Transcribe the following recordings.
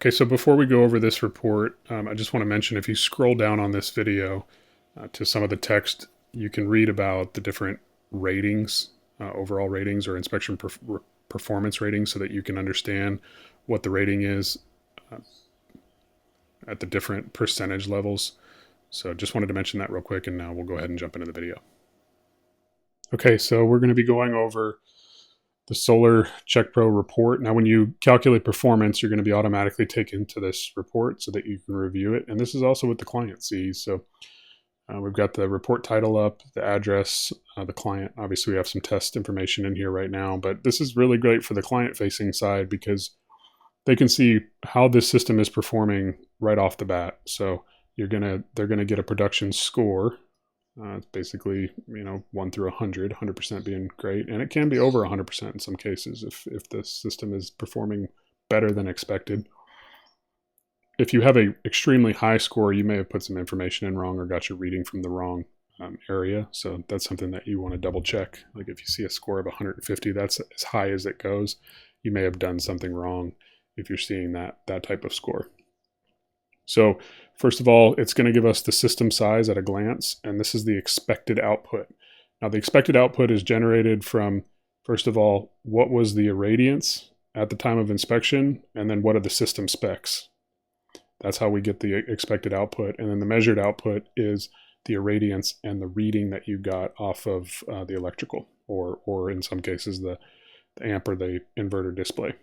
Okay, so before we go over this report, I just want to mention if you scroll down on this video to some of the text, you can read about the different ratings, overall ratings or inspection performance ratings, so that you can understand what the rating is uh, at the different percentage levels. So just wanted to mention that real quick, and now we'll go ahead and jump into the video. Okay, so we're going to be going over the SolarCheck Pro report. Now, when you calculate performance, you're going to be automatically taken to this report so that you can review it. And this is also what the client sees. So we've got the report title up, the address, the client. Obviously, we have some test information in here right now, but this is really great for the client-facing side because they can see how this system is performing right off the bat. So they're gonna get a production score. It's basically, 1 through 100, 100% being great. And it can be over 100% in some cases if the system is performing better than expected. If you have an extremely high score, you may have put some information in wrong or got your reading from the wrong area. So that's something that you want to double check. Like if you see a score of 150, that's as high as it goes. You may have done something wrong if you're seeing that type of score. So first of all, it's going to give us the system size at a glance, and this is the expected output. Now, the expected output is generated from, first of all, what was the irradiance at the time of inspection, and then what are the system specs. That's how we get the expected output. And then the measured output is the irradiance and the reading that you got off of the electrical, or in some cases, the amp or the inverter display.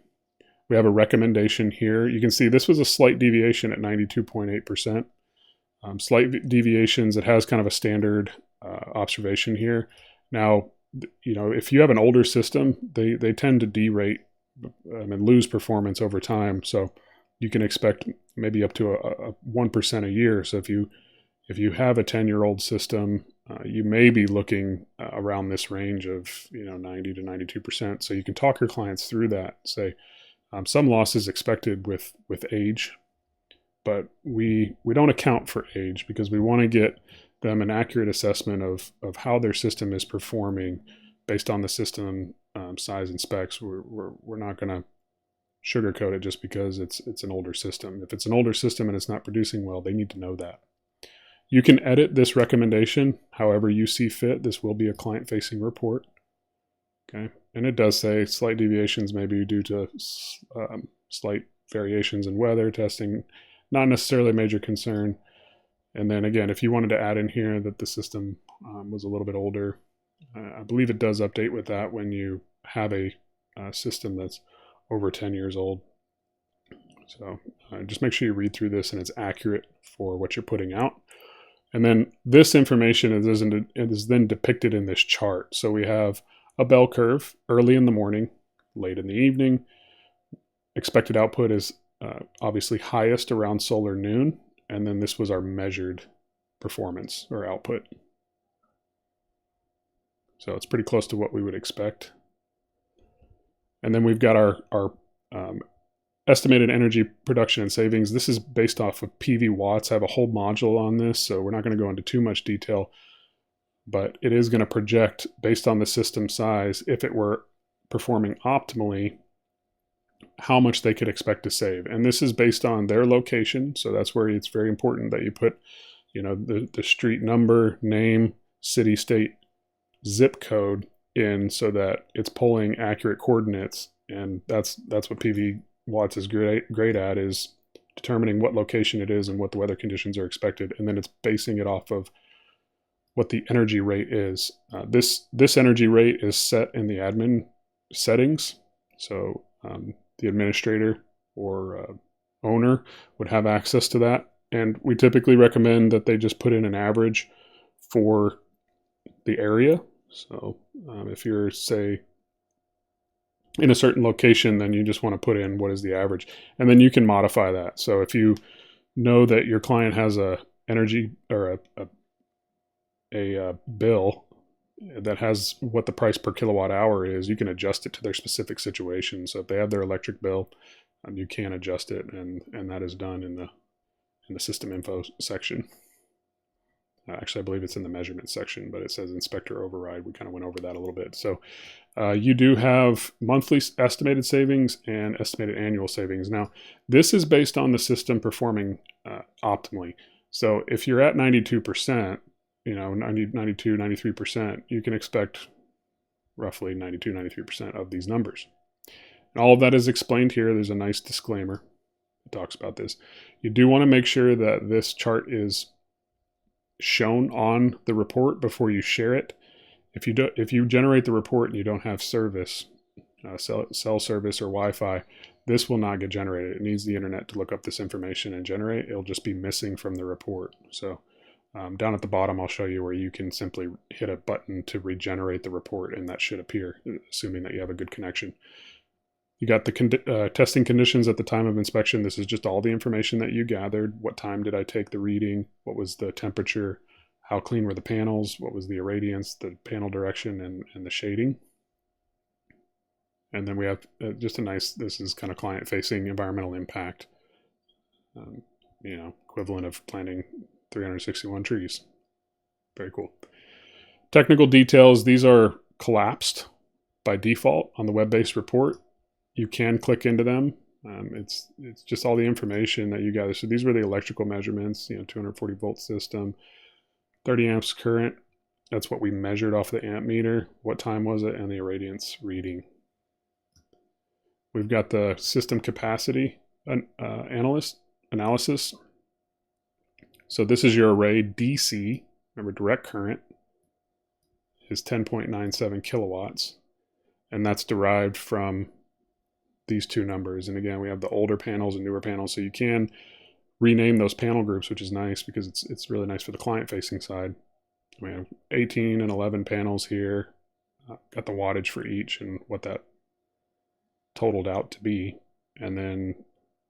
We have a recommendation here. You can see this was a slight deviation at 92.8%. Slight deviations, it has kind of a standard observation here. Now, if you have an older system, they tend to derate and lose performance over time. So you can expect maybe up to a 1% a year. So if you have a 10-year-old system, you may be looking around this range of 90 to 92%. So you can talk your clients through that. Say, some loss is expected with age, but we don't account for age because we want to get them an accurate assessment of how their system is performing based on the system size and specs. We're not going to sugarcoat it just because it's an older system. If it's an older system and it's not producing well, they need to know that. You can edit this recommendation however you see fit. This will be a client-facing report. Okay, and it does say slight deviations may be due to slight variations in weather testing, not necessarily a major concern. And then again, if you wanted to add in here that the system was a little bit older, I believe it does update with that when you have a system that's over 10 years old. So just make sure you read through this and it's accurate for what you're putting out. And then this information is then depicted in this chart. So we have a bell curve early in the morning, late in the evening. Expected output is obviously highest around solar noon. And then this was our measured performance or output. So it's pretty close to what we would expect. And then we've got our estimated energy production and savings. This is based off of PV watts. I have a whole module on this, so we're not going to go into too much detail, but it is going to project based on the system size, if it were performing optimally, how much they could expect to save. And this is based on their location. So that's where it's very important that you put, the street number, name, city, state, zip code in so that it's pulling accurate coordinates. And that's what PV watts is great at, is determining what location it is and what the weather conditions are expected. And then it's basing it off of what the energy rate is. This energy rate is set in the admin settings. So the administrator or owner would have access to that. And we typically recommend that they just put in an average for the area. So if you're, say, in a certain location, then you just want to put in what is the average. And then you can modify that. So if you know that your client has a energy or a bill that has what the price per kilowatt hour is, you can adjust it to their specific situation. So if they have their electric bill, you can adjust it, and that is done in the system info section. Actually, I believe it's in the measurement section, but it says inspector override. We kind of went over that a little bit. So you do have monthly estimated savings and estimated annual savings. Now, this is based on the system performing optimally. So if you're at 92%, 92, 93%, you can expect roughly 92, 93% of these numbers. And all of that is explained here. There's a nice disclaimer that talks about this. You do want to make sure that this chart is shown on the report before you share it. If you generate the report and you don't have service, cell service or Wi-Fi, this will not get generated. It needs the internet to look up this information and generate. It'll just be missing from the report. So down at the bottom, I'll show you where you can simply hit a button to regenerate the report, and that should appear, assuming that you have a good connection. You got the testing conditions at the time of inspection. This is just all the information that you gathered. What time did I take the reading? What was the temperature? How clean were the panels? What was the irradiance, the panel direction, and the shading? And then we have just a nice, this is kind of client-facing environmental impact, equivalent of planting 361 trees. Very cool. Technical details, these are collapsed by default on the web-based report. You can click into them. It's just all the information that you gather. So these were the electrical measurements, 240 volt system, 30 amps current. That's what we measured off the amp meter. What time was it? And the irradiance reading. We've got the system capacity analysis. So this is your array DC. Remember, direct current is 10.97 kilowatts. And that's derived from these two numbers. And again, we have the older panels and newer panels. So you can rename those panel groups, which is nice because it's really nice for the client-facing side. We have 18 and 11 panels here. Got the wattage for each and what that totaled out to be. And then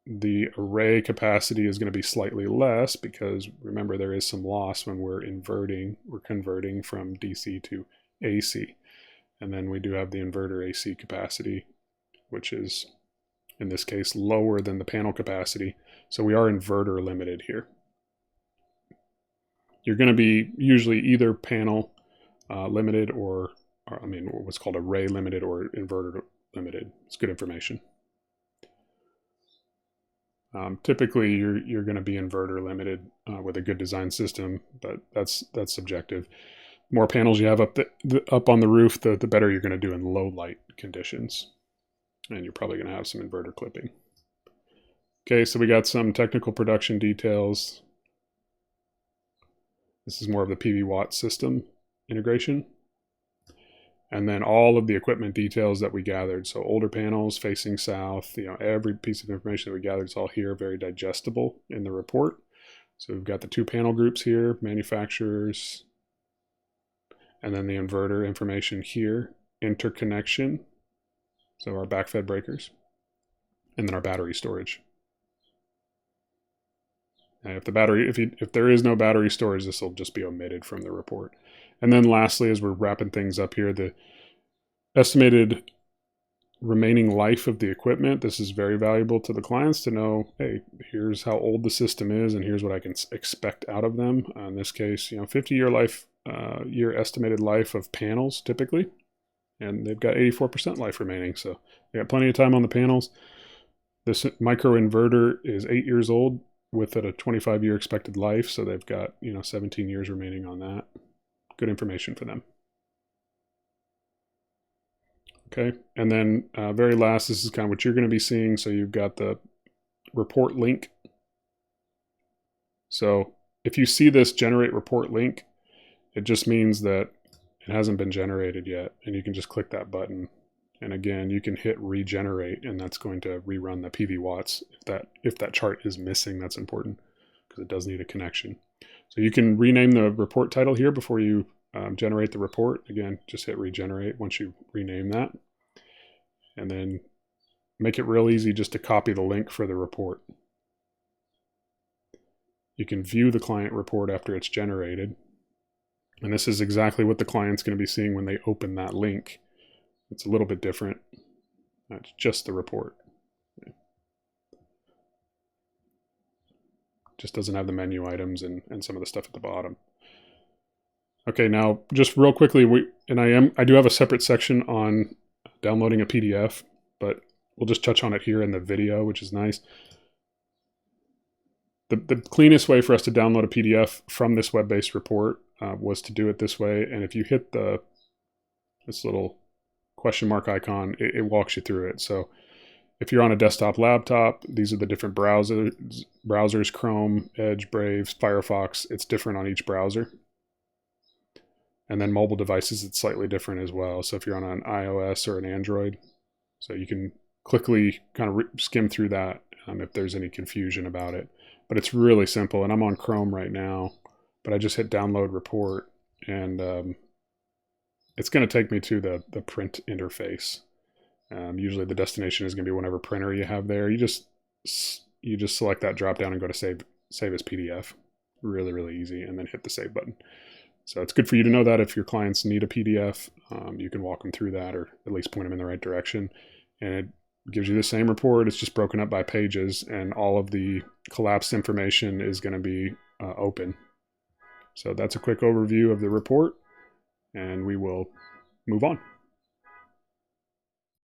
the array capacity is going to be slightly less because remember there is some loss when we're converting from DC to AC. And then we do have the inverter AC capacity, which is in this case lower than the panel capacity. So we are inverter limited here. You're going to be usually either panel limited or what's called array limited or inverter limited. It's good information. Typically, you're going to be inverter limited with a good design system, but that's subjective. The more panels you have up on the roof, the better you're going to do in low light conditions, and you're probably going to have some inverter clipping. Okay, so we got some technical production details. This is more of the PV watt system integration. And then all of the equipment details that we gathered. So older panels facing south, every piece of information that we gathered is all here, very digestible in the report. So we've got the two panel groups here, manufacturers, and then the inverter information here, interconnection, so our backfed breakers, and then our battery storage. And if there is no battery storage, this will just be omitted from the report. And then lastly, as we're wrapping things up here, the estimated remaining life of the equipment. This is very valuable to the clients to know, hey, here's how old the system is and here's what I can expect out of them. In this case, 50-year year estimated life of panels typically, and they've got 84% life remaining. So they got plenty of time on the panels. This micro inverter is 8 years old with a 25-year expected life. So they've got, 17 years remaining on that. Good information for them. Okay, and then very last, this is kind of what you're going to be seeing. So you've got the report link. So if you see this generate report link, it just means that it hasn't been generated yet, and you can just click that button. And again, you can hit regenerate, and that's going to rerun the PV watts. If that chart is missing, that's important because it does need a connection. So you can rename the report title here before you generate the report. Again, just hit regenerate once you rename that. And then make it real easy just to copy the link for the report. You can view the client report after it's generated. And this is exactly what the client's going to be seeing when they open that link. It's a little bit different. That's just the report. Just doesn't have the menu items and some of the stuff at the bottom. Okay, now just real quickly, I do have a separate section on downloading a PDF, but we'll just touch on it here in the video, which is nice. The cleanest way for us to download a PDF from this web-based report was to do it this way. And if you hit this little question mark icon, it walks you through it. So if you're on a desktop laptop, these are the different browsers, Chrome, Edge, Brave, Firefox. It's different on each browser. And then mobile devices, it's slightly different as well. So if you're on an iOS or an Android, so you can quickly kind of skim through that if there's any confusion about it. But it's really simple, and I'm on Chrome right now, but I just hit download report, and it's going to take me to the print interface. Usually the destination is going to be whatever printer you have there. You just select that drop down and go to save as PDF. Really, really easy, and then hit the save button. So it's good for you to know that if your clients need a PDF, you can walk them through that, or at least point them in the right direction. And it gives you the same report. It's just broken up by pages, and all of the collapsed information is going to be open. So that's a quick overview of the report, and we will move on.